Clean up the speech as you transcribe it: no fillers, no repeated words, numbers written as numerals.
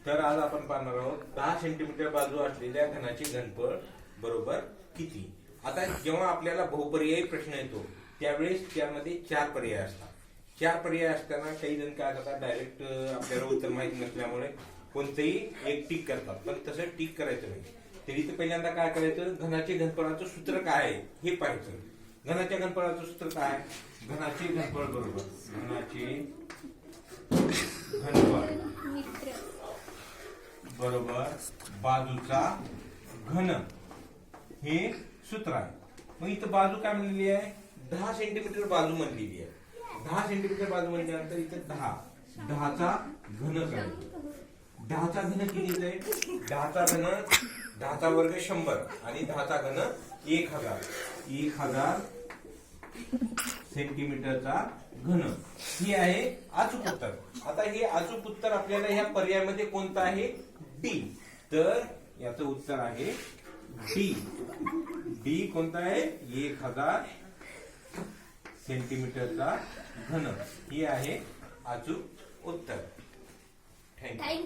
तर आज आपण पाहणार आहोत 10 सेंटीमीटर बाजू असलेल्या घनाची घनफळ बरोबर किती. आता जेव्हा आपल्याला बहुपर्यायी प्रश्न येतो त्यावेळेस त्यामध्ये 4 पर्याय असतात. 4 पर्याय असताना काही जण काय करतात, डायरेक्ट आपल्याला उत्तर माहिती नसल्यामुळे कोणतेही एक टिक करतात, पण तसं टिक करायचं नाही. तरी तर पहिल्यांदा काय करायचं, घनाचे घनफळाचं सूत्र काय आहे हे पाहायचं. घनाच्या घनफळाचं सूत्र काय, घनाचे घनफळ बरोबर घनाचे घनफळ बरोबर बाजूचा घन हे सूत्र आहे. मग इथं बाजू काय म्हणलेली आहे, 10 सेंटीमीटर बाजू म्हणलेली आहे. 10 सेंटीमीटर बाजू म्हटल्यानंतर इथं 10चा घन करायचं. 10चा घन किती आहे, 10चा घन 10चा वर्ग 100 आणि 10चा घन 1000 सेंटीमीटरचा घन ही आहे अचूक उत्तर. आता हे अचूक उत्तर आपल्याला ह्या पर्यायामध्ये कोणतं आहे, डी. तर याचं उत्तर आहे डी. डी कोणता आहे, 1000 सेंटीमीटरचा घन ही आहे अचूक उत्तर. थँक्यू.